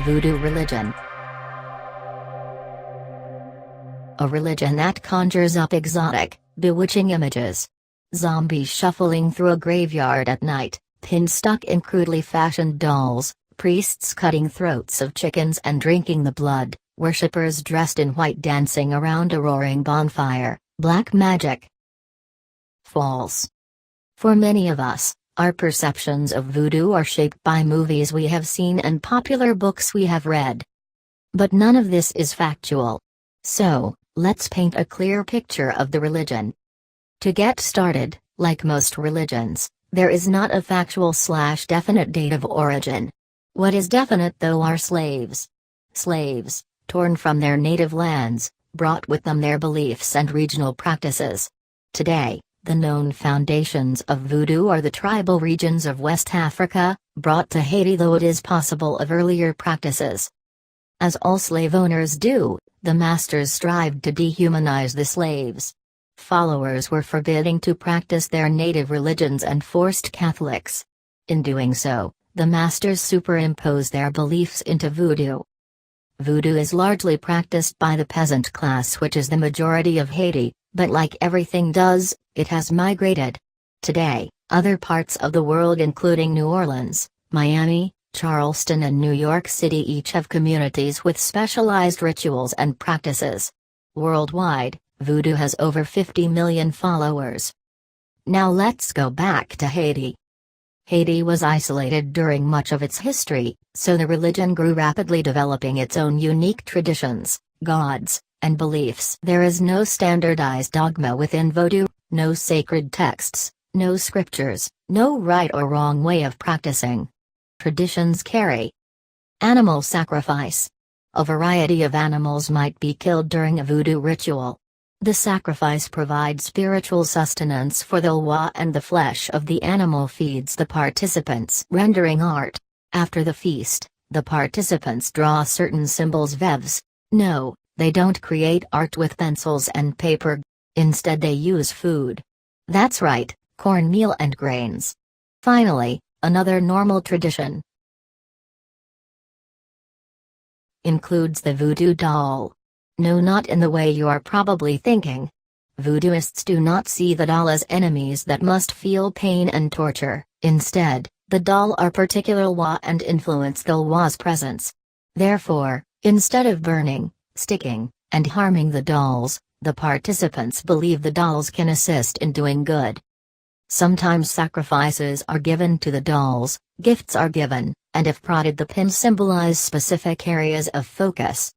Voodoo religion. A religion that conjures up exotic, bewitching images. Zombies shuffling through a graveyard at night, pins stuck in crudely fashioned dolls, priests cutting throats of chickens and drinking the blood, worshippers dressed in white dancing around a roaring bonfire, black magic. False. For many of us, our perceptions of voodoo are shaped by movies we have seen and popular books we have read. But none of this is factual. So, let's paint a clear picture of the religion. To get started, like most religions, there is not a factual/definite date of origin. What is definite though are slaves. Slaves, torn from their native lands, brought with them their beliefs and regional practices. Today, the known foundations of voodoo are the tribal regions of West Africa, brought to Haiti, though it is possible of earlier practices. As all slave owners do, the masters strived to dehumanize the slaves. Followers were forbidden to practice their native religions and forced Catholics. In doing so, the masters superimposed their beliefs into voodoo. Voodoo is largely practiced by the peasant class, which is the majority of Haiti, but like everything does, it has migrated. Today, other parts of the world including New Orleans, Miami, Charleston and New York City each have communities with specialized rituals and practices. Worldwide, voodoo has over 50 million followers. Now let's go back to Haiti. Haiti was isolated during much of its history, so the religion grew rapidly, developing its own unique traditions, gods, and beliefs. There is no standardized dogma within voodoo, no sacred texts, no scriptures, no right or wrong way of practicing. Traditions carry. Animal sacrifice. A variety of animals might be killed during a voodoo ritual. The sacrifice provides spiritual sustenance for the Ware, and the flesh of the animal feeds the participants, rendering art. After the feast, the participants draw certain symbols vevs. No, they don't create art with pencils and paper. Instead they use food. That's right, cornmeal and grains. Finally, another normal tradition includes the voodoo doll. No, not in the way you are probably thinking. Voodooists do not see the doll as enemies that must feel pain and torture. Instead, the doll are particular Ware and influence the Ware's presence. Therefore, instead of burning, sticking, and harming the dolls, the participants believe the dolls can assist in doing good. Sometimes sacrifices are given to the dolls, gifts are given, and if prodded, the pins symbolize specific areas of focus.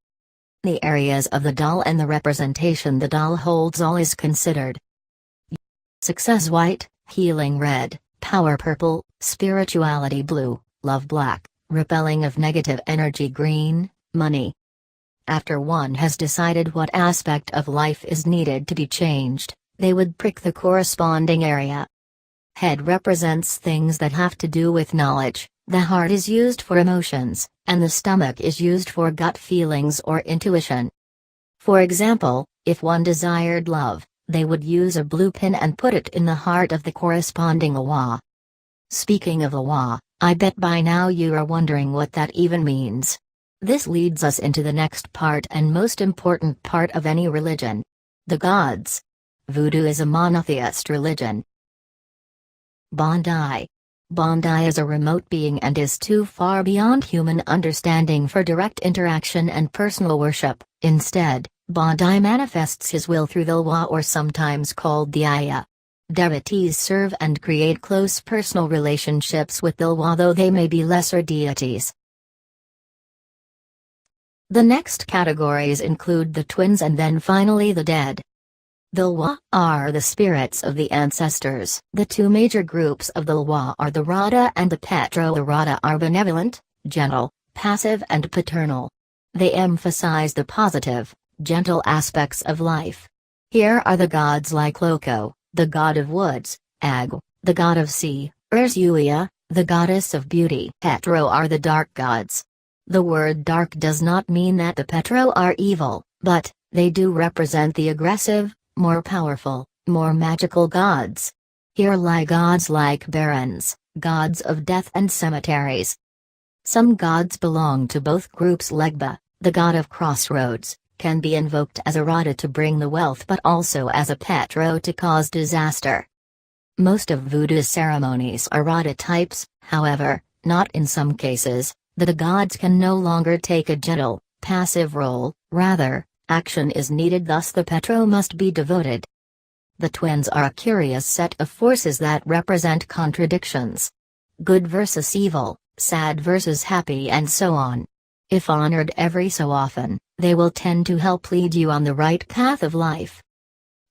The areas of the doll and the representation the doll holds all is considered. Success white, healing red, power purple, spirituality blue, love black, repelling of negative energy green, money. After one has decided what aspect of life is needed to be changed, they would prick the corresponding area. Head represents things that have to do with knowledge, the heart is used for emotions, and the stomach is used for gut feelings or intuition. For example, if one desired love, they would use a blue pin and put it in the heart of the corresponding Ware. Speaking of Ware, I bet by now you are wondering what that even means. This leads us into the next part and most important part of any religion. The gods. Voodoo is a monotheist religion. Bondi. Bondi is a remote being and is too far beyond human understanding for direct interaction and personal worship. Instead, Bondi manifests his will through the Ware, or sometimes called the Aya. Devotees serve and create close personal relationships with the Ware, though they may be lesser deities. The next categories include the twins and then finally the dead. The Ware are the spirits of the ancestors. The two major groups of the Ware are the Rada and the Petro. The Rada are benevolent, gentle, passive and paternal. They emphasize the positive, gentle aspects of life. Here are the gods like Loco, the god of woods, Ag, the god of sea, Urzuia, the goddess of beauty. Petro are the dark gods. The word dark does not mean that the Petro are evil, but they do represent the aggressive, more powerful, more magical gods. Here lie gods like barons, gods of death and cemeteries. Some gods belong to both groups. Legba, the god of crossroads, can be invoked as a rada to bring the wealth but also as a petro to cause disaster. Most of voodoo's ceremonies are rada types, however, not in some cases. The gods can no longer take a gentle, passive role, rather, action is needed, thus the petro must be devoted. The twins are a curious set of forces that represent contradictions. Good versus evil, sad versus happy, and so on. If honored every so often, they will tend to help lead you on the right path of life.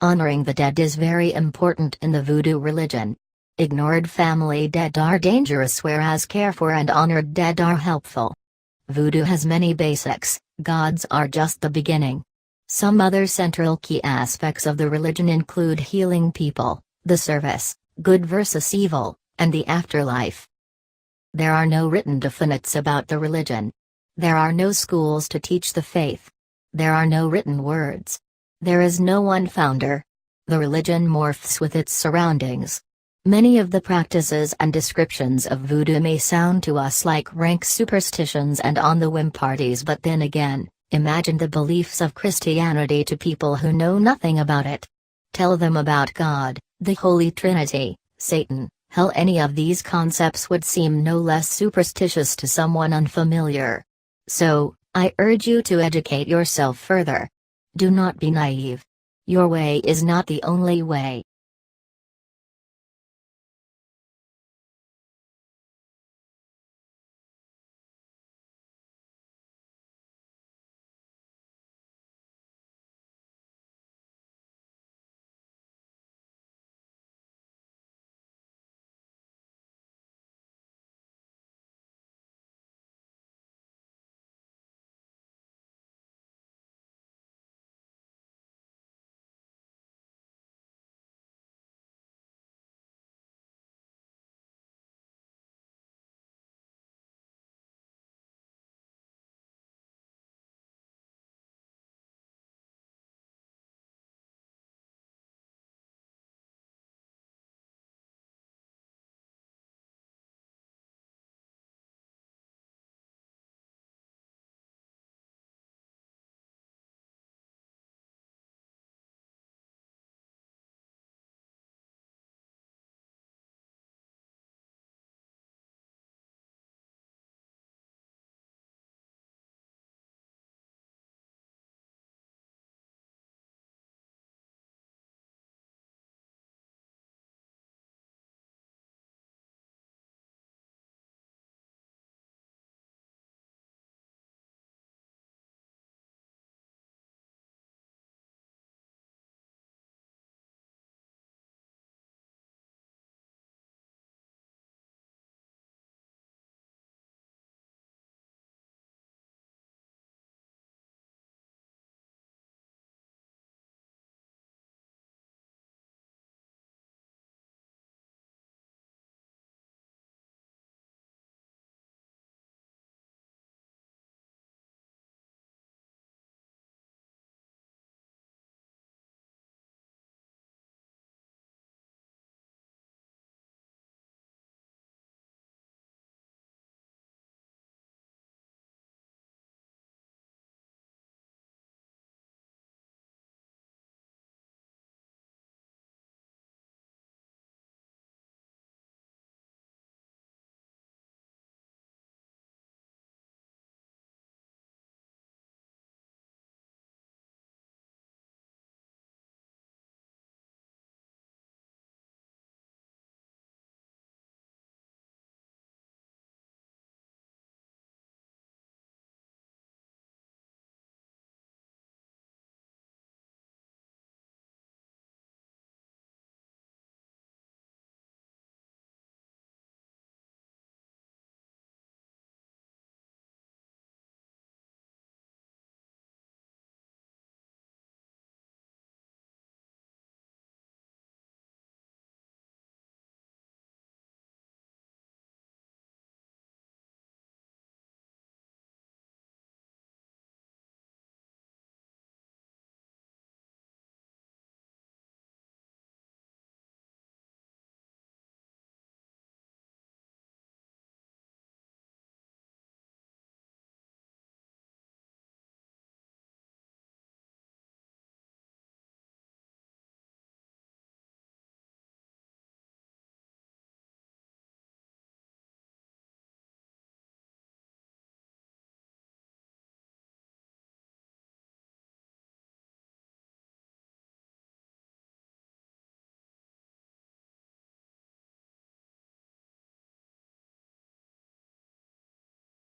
Honoring the dead is very important in the voodoo religion. Ignored family dead are dangerous, whereas care for and honored dead are helpful. Voodoo has many basics, gods are just the beginning. Some other central key aspects of the religion include healing people, the service, good versus evil, and the afterlife. There are no written definitions about the religion. There are no schools to teach the faith. There are no written words. There is no one founder. The religion morphs with its surroundings. Many of the practices and descriptions of voodoo may sound to us like rank superstitions and on-the-whim parties, but then again, imagine the beliefs of Christianity to people who know nothing about it. Tell them about God, the Holy Trinity, Satan, hell. Any of these concepts would seem no less superstitious to someone unfamiliar. So, I urge you to educate yourself further. Do not be naive. Your way is not the only way.